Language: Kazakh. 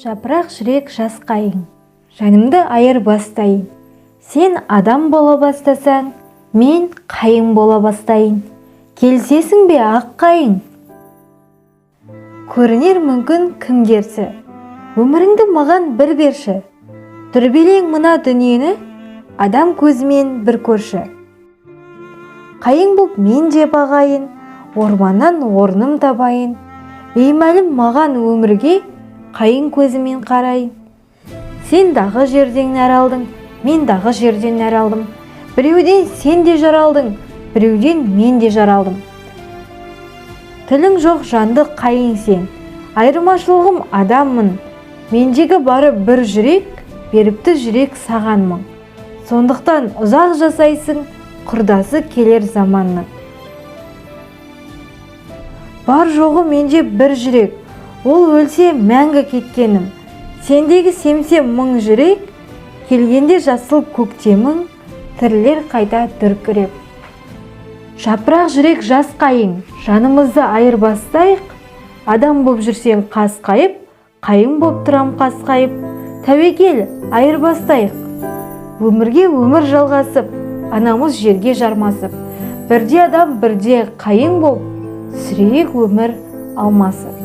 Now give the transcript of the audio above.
Жапырақ жүрек жас қайың, жанымды айырбастайын. Сен адам бола бастасаң, мен қайың бола бастайын. Келсесің бе ақ қайың? Көрінер мүмкін кім керсі, өміріңді маған бір берші. Дүрбелең мына дүниені, адам көзімен бір көрші. Қайың боп мен де бағайын, орманнан орным табайын. Беймәлім маған өмірге, қайың көзімен қарайын. Сен дағы жерден нәр алдың, мен дағы жерден нәр алдым. Біреуден сен де жаралдың, біреуден мен де жаралдым. Тілің жоқ жанды қайың сен, айырмашылығым адаммын. Мендегі бары бір жүрек, беріпті жүрек сағанмын. Сондықтан ұзақ жасайсың, құрдасы келер заманның. Бар жоғы менде бір жүрек, ол өлсе мәңгі кеткенім. Сендегі семсе мың жүрек, келгенде жасыл көктемің, тірілер қайта дүркіреп. Жапырақ жүрек жас қайың, жанымызды айырбастайық. Адам боп жүрсең қасқайып, қайың боп тұрам қасқайып. Тәуекел айырбастайық. Өмірге өмір жалғасып, анамыз жерге жармасып. Бірде адам, бірде қайың боп, сүрейік өмір алмасып.